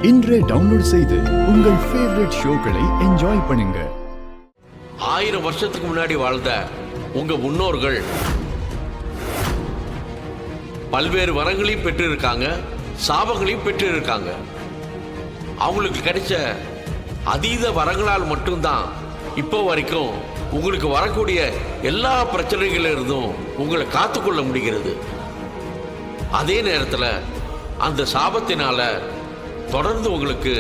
இன்றே டவுன்லோட் செய்து உங்கள் ஃபேவரட் ஷோக்களை என்ஜாய் பண்ணுங்க. 1000 வருஷத்துக்கு முன்னாடி வாழ்ந்த உங்க முன்னோர்கள் பல்வேறு வரங்களையும் பெற்றிருக்காங்க, சாபங்களையும் பெற்றிருக்காங்க. அவங்களுக்கு கிடைச்ச அதீத வரங்களால் மட்டும்தான் இப்போ வரைக்கும் உங்களுக்கு வரக்கூடிய எல்லா பிரச்சனைகளில் இருந்தும் உங்களை காத்துக்கொள்ள முடிகிறது. அதே நேரத்தில் அந்த சாபத்தினால தொடர்ந்து உங்களுக்கு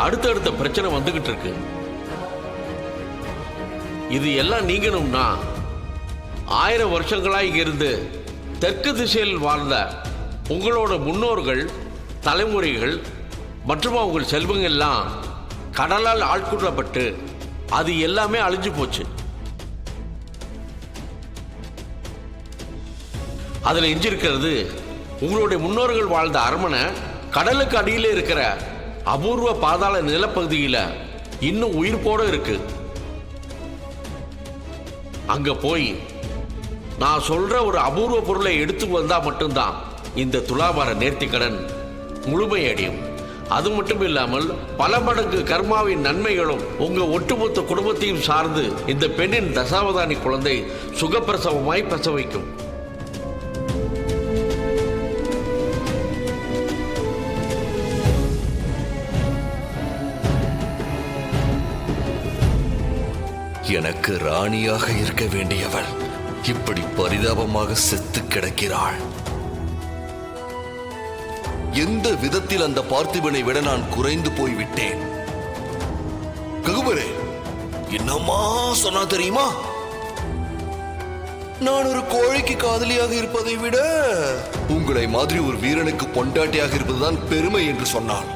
அடுத்தடுத்த பிரச்சனை வந்துகிட்டு இருக்கு. இது எல்லாம் நீங்கணும்னா 1000 வருஷங்களா இங்கிருந்து தெற்கு திசையில் வாழ்ந்த உங்களோட முன்னோர்கள், தலைமுறைகள் மற்றும் அவங்க செல்வங்கள் எல்லாம் கடலால் ஆட்கொள்ளப்பட்டு அது எல்லாமே அழிஞ்சு போச்சு. அதில் எஞ்சிருக்கிறது உங்களுடைய முன்னோர்கள் வாழ்ந்த அரண்மனை கடலுக்கு அடியில் இருக்கிற அபூர்வ பாதாள நிலப்பகுதியில் இன்னும் உயிர்ப்போட இருக்கு. அங்க போய் நான் சொல்ற ஒரு அபூர்வ பொருளை எடுத்து வந்தா மட்டும்தான் இந்த துலாபார நேர்த்திக்கடன் முழுமையடையும். அது மட்டும் இல்லாமல் பல மடங்கு கர்மாவின் நன்மைகளும் உங்க ஒட்டுமொத்த குடும்பத்தையும் சார்ந்து இந்த பெண்ணின் தசாவதானி குழந்தை சுகப்பிரசவமாய் பிரசவிக்கும். எனக்கு ராணியாக இருக்க வேண்டியவள் இப்படி பரிதாபமாக செத்து கிடக்கிறாள். எந்த விதத்தில் அந்த பார்த்திபனை விட நான் குறைந்து போய்விட்டேன். ககுபரே, என்னம்மா சொன்னா தெரியுமா? நான் ஒரு கோழைக்கு காதலியாக இருப்பதை விட உங்களை மாதிரி ஒரு வீரனுக்கு பொண்டாட்டியாக இருப்பதுதான் பெருமை என்று சொன்னாள்.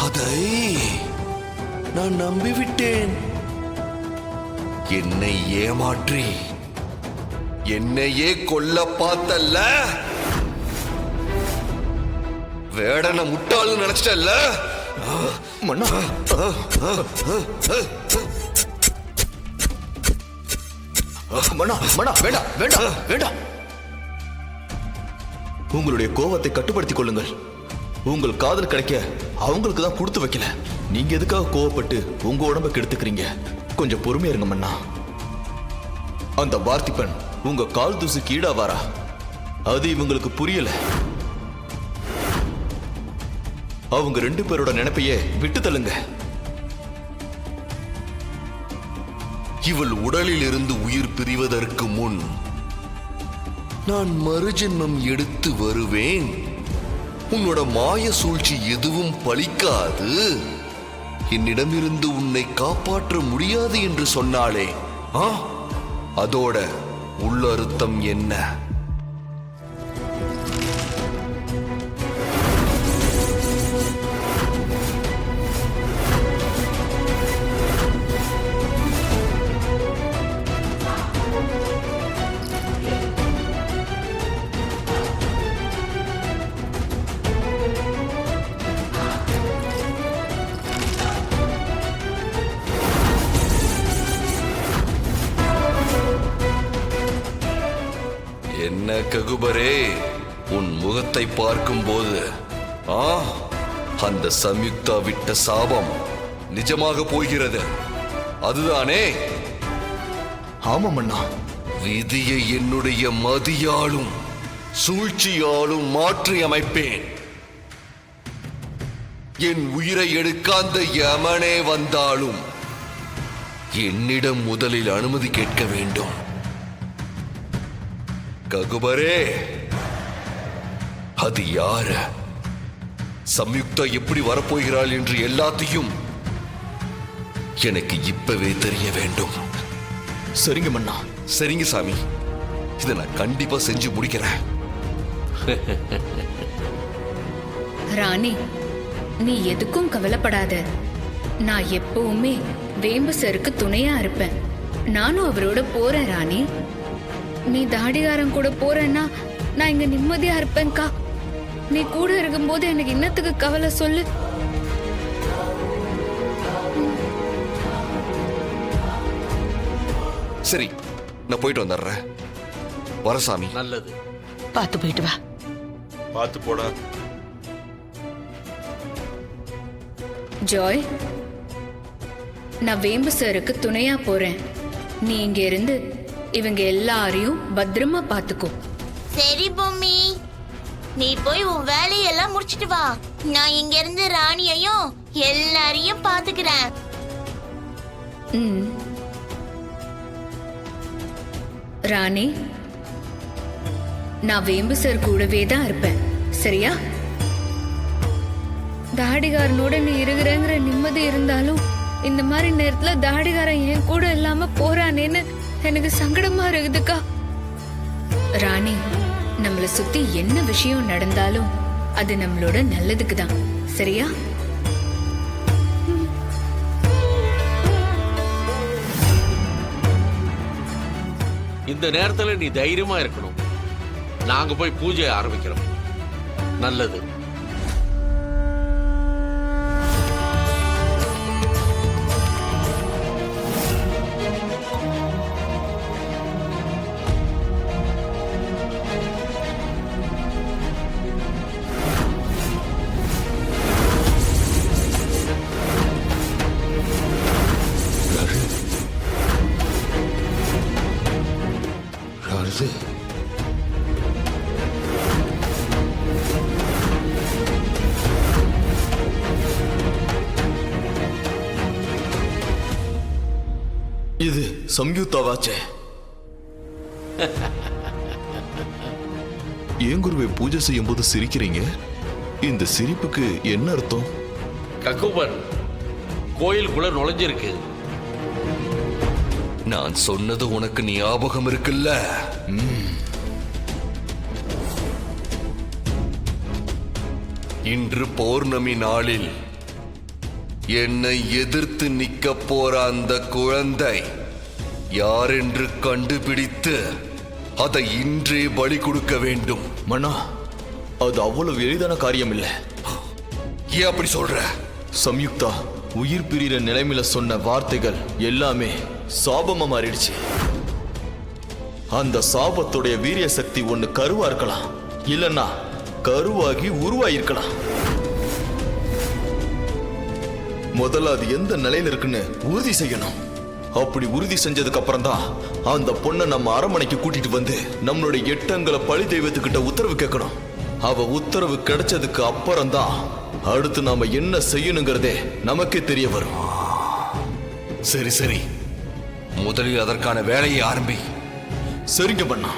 அதை நான் நம்பிவிட்டேன். என்னை ஏமாற்றி என்னையே கொல்ல பார்த்தல்ல, வேடனை முட்டாளு நினைச்சிட்டல்ல. மன்னா, மன்னா, மன்னா, வேண்டாம் வேண்டாம் வேண்டாம். உங்களுடைய கோபத்தை கட்டுப்படுத்திக் கொள்ளுங்கள். உங்கள் காதல் கிடைக்க அவங்களுக்கு தான் கொடுத்து வைக்கல. நீங்க எதுக்காக கோவப்பட்டு உங்க உடம்ப கெடுத்துக்கிறீங்க? கொஞ்சம் பொறுமையா இருங்க மன்னா. அந்த பார்த்திபன் உங்க கால் தூசுக்கு ஈடாவாரா? அது இவங்களுக்கு புரியல. அவங்க 2 பேரோட நினைப்பையே விட்டு தள்ளுங்க. இவள் உடலில் இருந்து உயிர் பிரிவதற்கு முன் நான் மறுஜென்மம் எடுத்து வருவேன். உன்னோட மாய சூழ்ச்சி எதுவும் பலிக்காது. என்னிடமிருந்து உன்னை காப்பாற்ற முடியாது என்று சொன்னாலே, அதோட உள்ளர்த்தம் என்ன? என்ன ககுபரே, உன் முகத்தை பார்க்கும் போது அந்த சம்யுக்தா விட்ட சாபம் நிஜமாக போகிறது, அதுதானே? ஆமாம் அண்ணா. விதியை என்னுடைய மதியாலும் சூழ்ச்சியாலும் மாற்றி அமைப்பேன். என் உயிரை எடுக்காந்த யமனே வந்தாலும் என்னிடம் முதலில் அனுமதி கேட்க வேண்டும். ககுபரே, அது யாரு? சம்யுக்தா எப்படி வரப்போகிறாள் என்று எல்லாத்தையும் எனக்கு இப்பவே தெரிய வேண்டும். சரிங்க மன்னா. சரிங்க சாமி, இதை நான் கண்டிப்பா செஞ்சு முடிக்கிறேன். ராணி, நீ எதுக்கும் கவலைப்படாத. நான் எப்பவுமே வேம்பு சருக்கு துணையா இருப்பேன். நானும் அவரோட போறேன் ராணி. நீ தாடிகாரன் கூட போறேன்னா நான் இங்க நிம்மதியா இருப்பேன்க்கா. நீ கூட இருக்கும்போது எனக்கு இன்னத்துக்கு கவலை சொல்லு. சரி, நான் போயிட்டு வந்துடுறேன். வரசாமி. நல்லது. பார்த்து போயிட்டு வா. பார்த்து போடா. ஜாய், நான் வேம்பு சாருக்கு துணையா போறேன். நீ இங்க இருந்து இவங்க எல்லாரையும் பத்திரமா பாத்துக்கோ. சரி பொம்மி, நீ போய் உன் வேலையெல்லாம் முடிச்சிட்டு வா. நான் இங்க இருந்து ராணியையும் எல்லாரையும் பாத்துக்கிறேன். ம். ராணி, நான் வேம்பு சார் கூடவே தான் இருப்பேன், சரியா? தாடிகாரனோட நீ இருக்கிறேங்கிற நிம்மதி இருந்தாலும் இந்த மாதிரி நேரத்துல தாடிகாரன் என் கூட இல்லாம போறானேன்னு எனக்கு சங்கடமா இருக்குதுக்கா. ராணி, நம்மள சுத்தி என்ன விஷயம் நடந்தாலும் அது நம்மளோட நல்லதுக்கு தான், சரியா? இந்த நேரத்துல நீ தைரியமா இருக்கணும். நாங்க போய் பூஜையை ஆரம்பிக்கிறோம். நல்லது. இது சம்யுக்தாவாச்சே. ஏன் குருவே பூஜை செய்யும் போது சிரிக்கிறீங்க? இந்த சிரிப்புக்கு என்ன அர்த்தம்? கக்குபன் கோயிலுக்குள்ள நுழைஞ்சிருக்கு. நான் சொன்னது உனக்கு ஞாபகம் இருக்குல்ல? இன்று பௌர்ணமி நாளில் என்னை எதிர்த்து நிக்க போற அந்த குழந்தை யார் என்று கண்டுபிடித்து அதை இன்றே பலி கொடுக்க வேண்டும். மன்னா, அது அவ்வளவு எளிதான காரியம் இல்ல. ஏன் அப்படி சொல்ற? சம்யுக்தா உயிர் பிரிகிற நிலைமையில சொன்ன வார்த்தைகள் எல்லாமே சாபமா மாறிடுச்சு. அந்த சாபத்துடைய வீரிய சக்தி ஒண்ணு கருவா இருக்கலாம், இல்லன்னா கருவாகி உருவாயிருக்கலாம். முதல்ல அது எந்த நிலையில இருக்குன்னு உறுதி செய்யணும். அப்படி உறுதி செஞ்சதுக்கு அப்புறம் தான் அந்த பொண்ணை நம்ம அரண்மனைக்கு கூட்டிட்டு வந்து நம்மளுடைய எட்டங்களை பழி தெய்வத்துக்கிட்ட உத்தரவு கேட்கணும். அவ உத்தரவு கிடைச்சதுக்கு அப்புறம் தான் அடுத்து நாம என்ன செய்யணுங்கிறதே நமக்கே தெரிய வரும். சரி சரி, முதலில் அதற்கான வேலையை ஆரம்பி. சரிங்க பண்ணா.